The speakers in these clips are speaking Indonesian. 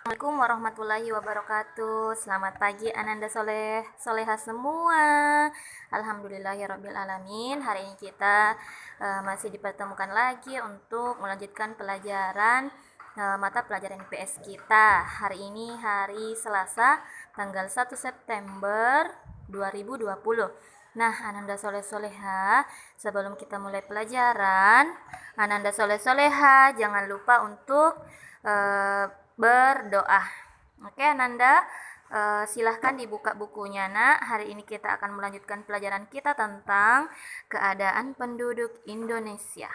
Assalamualaikum warahmatullahi wabarakatuh. Selamat pagi Ananda Soleha semua. Alhamdulillahirabbil alamin. Hari ini kita masih dipertemukan lagi untuk melanjutkan pelajaran mata pelajaran IPS kita. Hari ini hari Selasa, tanggal 1 September 2020. Nah, Ananda Soleha, sebelum kita mulai pelajaran, Ananda Soleha jangan lupa untuk berdoa. Oke, Ananda, silahkan dibuka bukunya, nak. Hari ini kita akan melanjutkan pelajaran kita tentang keadaan penduduk Indonesia.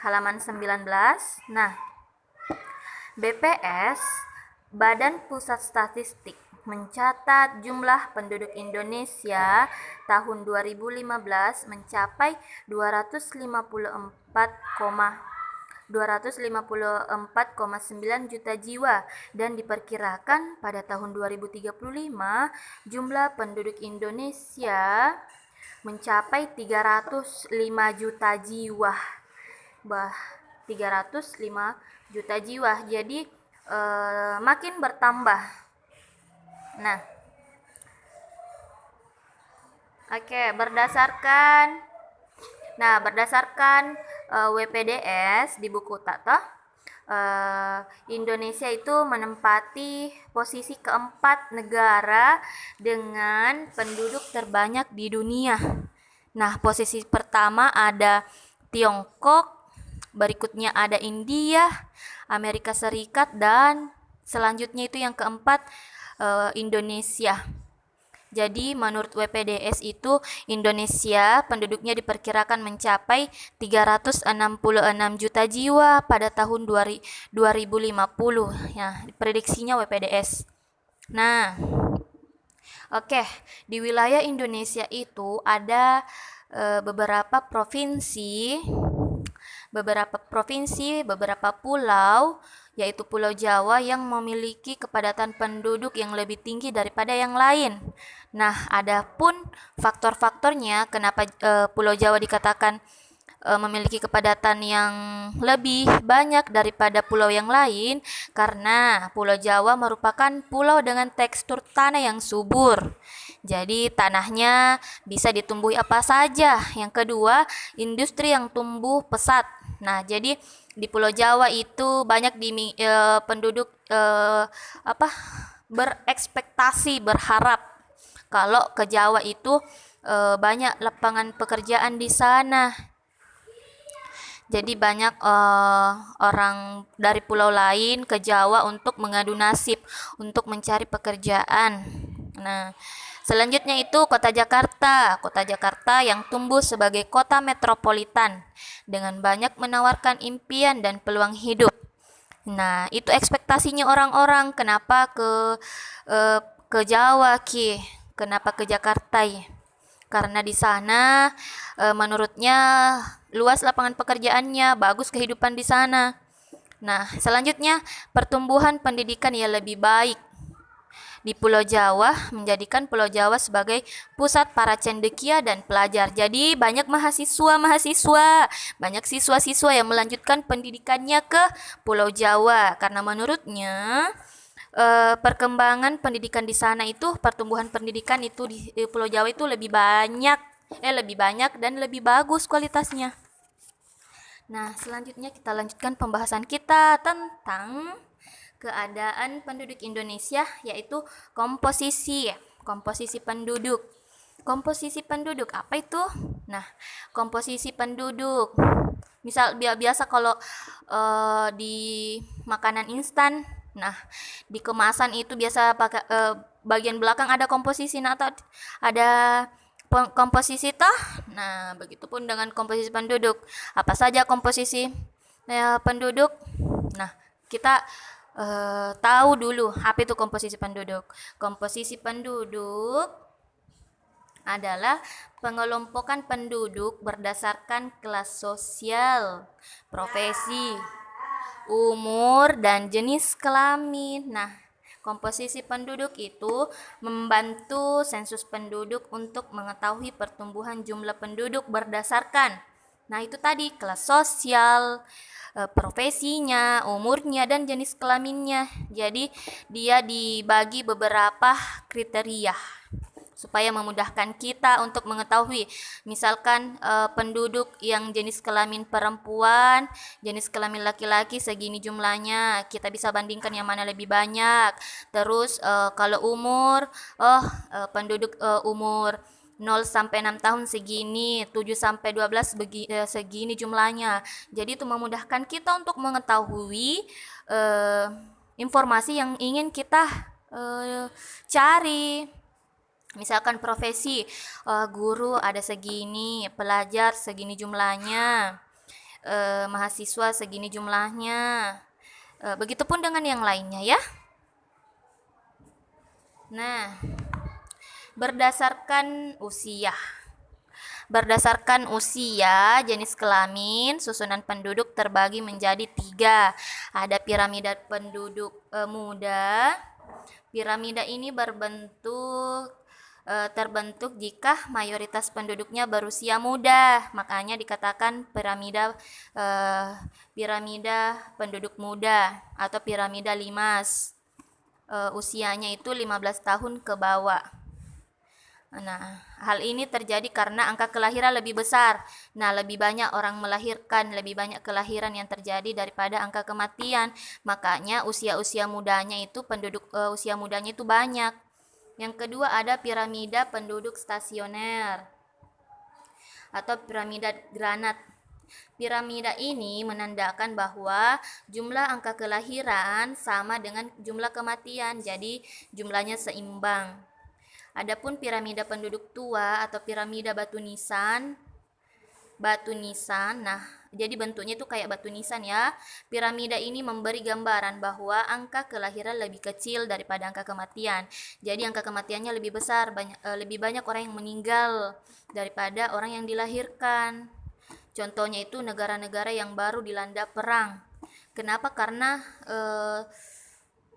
Halaman 19. Nah, BPS, Badan Pusat Statistik, mencatat jumlah penduduk Indonesia tahun 2015 mencapai 254,9 juta jiwa dan diperkirakan pada tahun 2035 jumlah penduduk Indonesia mencapai 305 juta jiwa. 305 juta jiwa. Jadi makin bertambah. Nah, oke, berdasarkan WPDS di buku Tata, Indonesia itu menempati posisi keempat negara dengan penduduk terbanyak di dunia. Nah, posisi pertama ada Tiongkok, berikutnya ada India, Amerika Serikat, dan selanjutnya itu yang keempat Indonesia. Jadi menurut WPDS itu Indonesia penduduknya diperkirakan mencapai 366 juta jiwa pada tahun 2050 ya, prediksinya WPDS. Nah, oke, di wilayah Indonesia itu ada beberapa provinsi, beberapa pulau, yaitu Pulau Jawa yang memiliki kepadatan penduduk yang lebih tinggi daripada yang lain. Nah, adapun faktor-faktornya kenapa Pulau Jawa dikatakan memiliki kepadatan yang lebih banyak daripada pulau yang lain, karena Pulau Jawa merupakan pulau dengan tekstur tanah yang subur. Jadi tanahnya bisa ditumbuhi apa saja. Yang kedua, industri yang tumbuh pesat. Nah, jadi di Pulau Jawa itu banyak penduduk berekspektasi, berharap kalau ke Jawa itu banyak lapangan pekerjaan di sana. Jadi banyak orang dari pulau lain ke Jawa untuk mengadu nasib, untuk mencari pekerjaan. Nah, selanjutnya itu Kota Jakarta. Kota Jakarta yang tumbuh sebagai kota metropolitan dengan banyak menawarkan impian dan peluang hidup. Nah, itu ekspektasinya orang-orang. Kenapa ke Jawa, Ki? Kenapa ke Jakarta ya? Karena di sana menurutnya luas lapangan pekerjaannya, bagus kehidupan di sana. Nah, selanjutnya pertumbuhan pendidikan yang lebih baik di Pulau Jawa, menjadikan Pulau Jawa sebagai pusat para cendekia dan pelajar. Jadi banyak banyak siswa-siswa yang melanjutkan pendidikannya ke Pulau Jawa karena menurutnya perkembangan pendidikan di sana itu, pertumbuhan pendidikan itu di Pulau Jawa itu lebih banyak dan lebih bagus kualitasnya. Nah, selanjutnya kita lanjutkan pembahasan kita tentang keadaan penduduk Indonesia, yaitu komposisi penduduk. Komposisi penduduk apa itu? Nah, komposisi penduduk. Misal biasa kalau di makanan instan, nah di kemasan itu biasa pakai bagian belakang ada komposisi, nah atau ada komposisi toh. Nah, begitupun dengan komposisi penduduk. Apa saja komposisi penduduk? Nah, kita tahu dulu apa itu komposisi penduduk. Komposisi penduduk adalah pengelompokan penduduk berdasarkan kelas sosial, profesi, umur, dan jenis kelamin. Nah, komposisi penduduk itu membantu sensus penduduk untuk mengetahui pertumbuhan jumlah penduduk berdasarkan, nah itu tadi, kelas sosial, profesinya, umurnya, dan jenis kelaminnya. Jadi dia dibagi beberapa kriteria supaya memudahkan kita untuk mengetahui. Misalkan penduduk yang jenis kelamin perempuan, jenis kelamin laki-laki segini jumlahnya, kita bisa bandingkan yang mana lebih banyak. Terus kalau umur, penduduk umur 0 sampai 6 tahun segini, 7 sampai 12 segini jumlahnya. Jadi itu memudahkan kita untuk mengetahui informasi yang ingin kita cari. Misalkan profesi, guru ada segini, pelajar segini jumlahnya, mahasiswa segini jumlahnya. Begitupun dengan yang lainnya ya. Nah, berdasarkan usia. Berdasarkan usia, jenis kelamin, susunan penduduk terbagi menjadi 3. Ada piramida penduduk muda. Piramida ini terbentuk jika mayoritas penduduknya berusia muda, makanya dikatakan piramida penduduk muda atau piramida Limas. Usianya itu 15 tahun ke bawah. Nah, hal ini terjadi karena angka kelahiran lebih besar. Nah, lebih banyak orang melahirkan, lebih banyak kelahiran yang terjadi daripada angka kematian. Makanya usia mudanya itu usia mudanya itu banyak. Yang kedua ada piramida penduduk stasioner atau piramida granat. Piramida ini menandakan bahwa jumlah angka kelahiran sama dengan jumlah kematian, jadi jumlahnya seimbang. Adapun piramida penduduk tua atau piramida batu nisan, nah jadi bentuknya itu kayak batu nisan ya. Piramida ini memberi gambaran bahwa angka kelahiran lebih kecil daripada angka kematian. Jadi angka kematiannya lebih besar, lebih banyak orang yang meninggal daripada orang yang dilahirkan. Contohnya itu negara-negara yang baru dilanda perang. Kenapa? Karena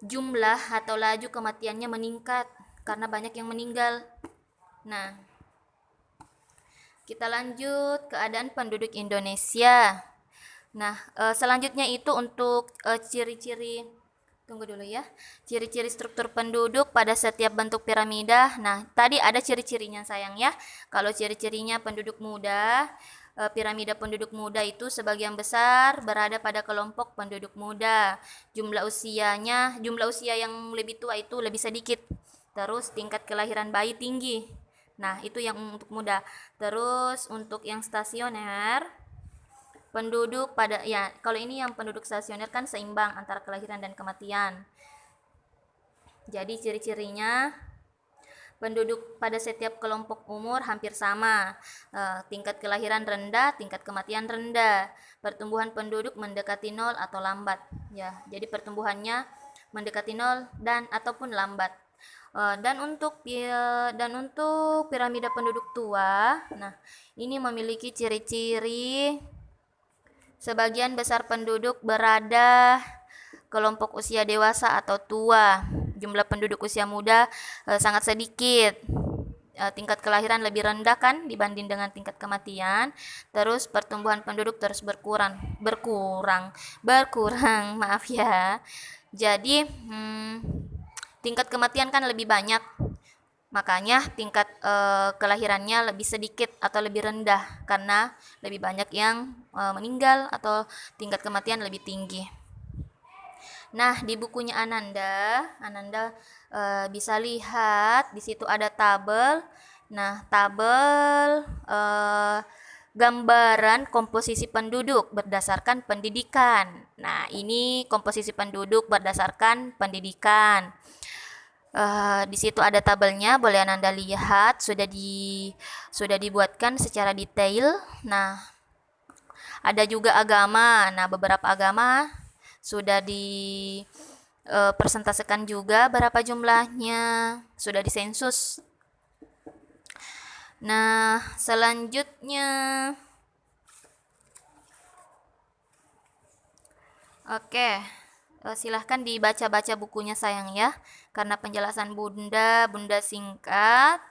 jumlah atau laju kematiannya meningkat karena banyak yang meninggal. Nah, kita lanjut keadaan penduduk Indonesia. Nah, selanjutnya itu untuk ciri-ciri, tunggu dulu ya, ciri-ciri struktur penduduk pada setiap bentuk piramida. Nah, tadi ada ciri-cirinya sayang ya. Kalau ciri-cirinya penduduk muda, piramida penduduk muda itu sebagian besar berada pada kelompok penduduk muda. Jumlah usia yang lebih tua itu lebih sedikit. Terus tingkat kelahiran bayi tinggi. Nah, itu yang untuk muda. Terus untuk yang stasioner, penduduk kalau ini yang penduduk stasioner kan seimbang antara kelahiran dan kematian. Jadi ciri-cirinya penduduk pada setiap kelompok umur hampir sama. Tingkat kelahiran rendah, tingkat kematian rendah. Pertumbuhan penduduk mendekati 0 atau lambat. Ya, jadi pertumbuhannya mendekati 0 dan ataupun lambat. Dan untuk piramida penduduk tua, nah ini memiliki ciri-ciri sebagian besar penduduk berada kelompok usia dewasa atau tua. Jumlah penduduk usia muda sangat sedikit. Tingkat kelahiran lebih rendah kan dibanding dengan tingkat kematian. Terus pertumbuhan penduduk terus berkurang, maaf ya. Jadi tingkat kematian kan lebih banyak, makanya tingkat kelahirannya lebih sedikit atau lebih rendah karena lebih banyak yang meninggal atau tingkat kematian lebih tinggi. Nah, di bukunya Ananda bisa lihat di situ ada tabel. Nah, tabel gambaran komposisi penduduk berdasarkan pendidikan. Nah, ini komposisi penduduk berdasarkan pendidikan. Di situ ada tabelnya, boleh Anda lihat, sudah dibuatkan secara detail. Nah, ada juga agama. Nah, beberapa agama sudah dipresentasikan juga berapa jumlahnya, sudah disensus. Nah, selanjutnya oke. Silahkan dibaca-baca bukunya sayang ya, karena penjelasan bunda singkat.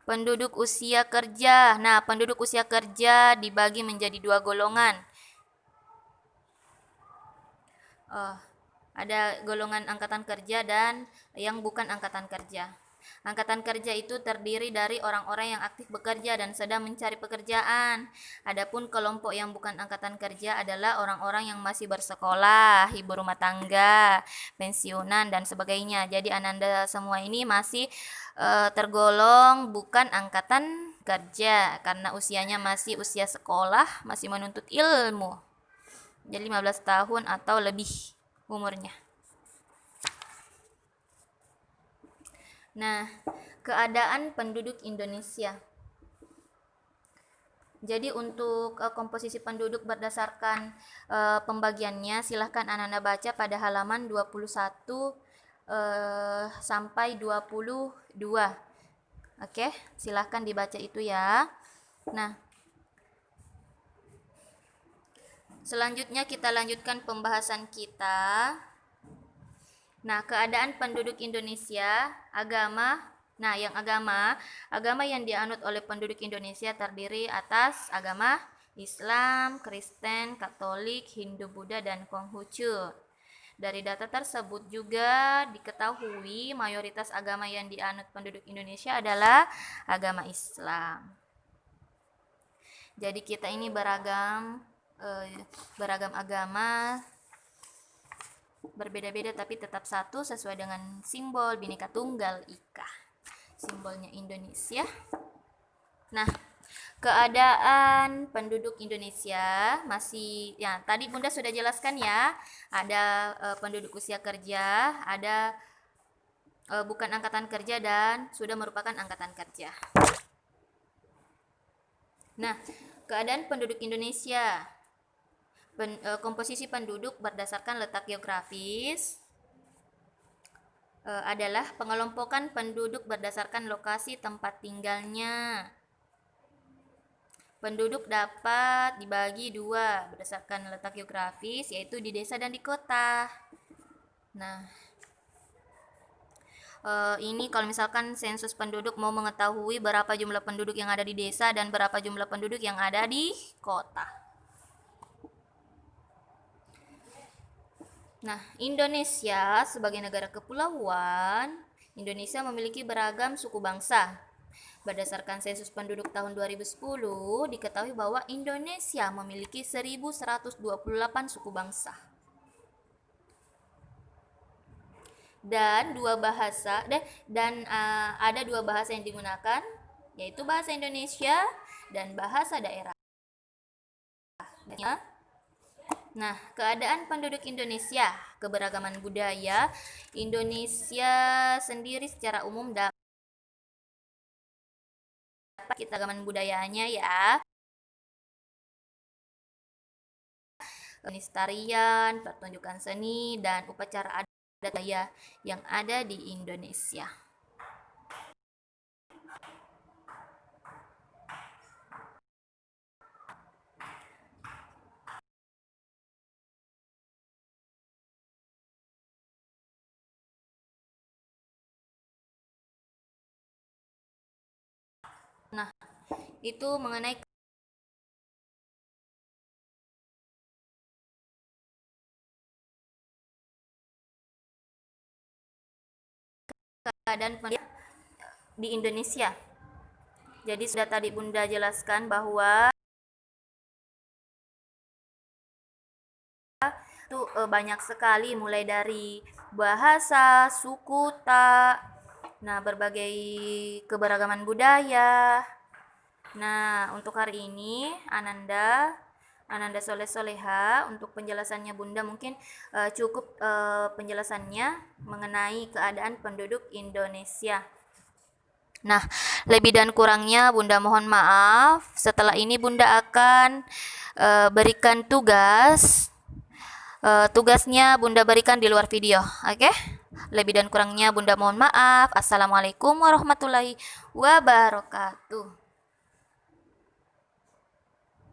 Penduduk usia kerja. Nah, penduduk usia kerja dibagi menjadi 2 golongan. Oh, ada golongan angkatan kerja dan yang bukan angkatan kerja. Angkatan kerja itu terdiri dari orang-orang yang aktif bekerja dan sedang mencari pekerjaan. Adapun kelompok yang bukan angkatan kerja adalah orang-orang yang masih bersekolah, ibu rumah tangga, pensiunan dan sebagainya. Jadi Ananda semua ini masih tergolong bukan angkatan kerja karena usianya masih usia sekolah, masih menuntut ilmu. Jadi 15 tahun atau lebih umurnya. Nah, keadaan penduduk Indonesia. Jadi untuk komposisi penduduk berdasarkan pembagiannya silahkan Ananda baca pada halaman 21 sampai 22. Oke, silahkan dibaca itu ya. Nah, selanjutnya kita lanjutkan pembahasan kita. Nah, keadaan penduduk Indonesia, agama. Nah, yang agama yang dianut oleh penduduk Indonesia terdiri atas agama Islam, Kristen, Katolik, Hindu, Buddha, dan Konghucu. Dari data tersebut juga diketahui mayoritas agama yang dianut penduduk Indonesia adalah agama Islam. Jadi kita ini beragam agama, berbeda-beda tapi tetap satu sesuai dengan simbol Bhinneka Tunggal Ika, simbolnya Indonesia. Nah, keadaan penduduk Indonesia masih ya tadi Bunda sudah jelaskan ya, ada penduduk usia kerja, ada bukan angkatan kerja dan sudah merupakan angkatan kerja. Nah, keadaan penduduk Indonesia, komposisi penduduk berdasarkan letak geografis adalah pengelompokan penduduk berdasarkan lokasi tempat tinggalnya. Penduduk dapat dibagi dua berdasarkan letak geografis, yaitu di desa dan di kota. Nah, ini kalau misalkan sensus penduduk mau mengetahui berapa jumlah penduduk yang ada di desa dan berapa jumlah penduduk yang ada di kota. Nah, Indonesia sebagai negara kepulauan, Indonesia memiliki beragam suku bangsa. Berdasarkan sensus penduduk tahun 2010, diketahui bahwa Indonesia memiliki 1128 suku bangsa. Dan ada dua bahasa yang digunakan, yaitu bahasa Indonesia dan bahasa daerah. Nah, keadaan penduduk Indonesia, keberagaman budaya, Indonesia sendiri secara umum dapat keberagaman budayanya ya. Jenis tarian, pertunjukan seni, dan upacara adat budaya yang ada di Indonesia. Nah, itu mengenai keadaan penduduk di Indonesia. Jadi sudah tadi Bunda jelaskan bahwa itu banyak sekali mulai dari bahasa, suku, nah berbagai keberagaman budaya. Nah, untuk hari ini Ananda Soleh Soleha, untuk penjelasannya Bunda mungkin cukup penjelasannya mengenai keadaan penduduk Indonesia. Nah, lebih dan kurangnya Bunda mohon maaf. Setelah ini Bunda akan berikan tugas. Tugasnya Bunda berikan di luar video, oke? Lebih dan kurangnya Bunda mohon maaf. Assalamualaikum warahmatullahi wabarakatuh.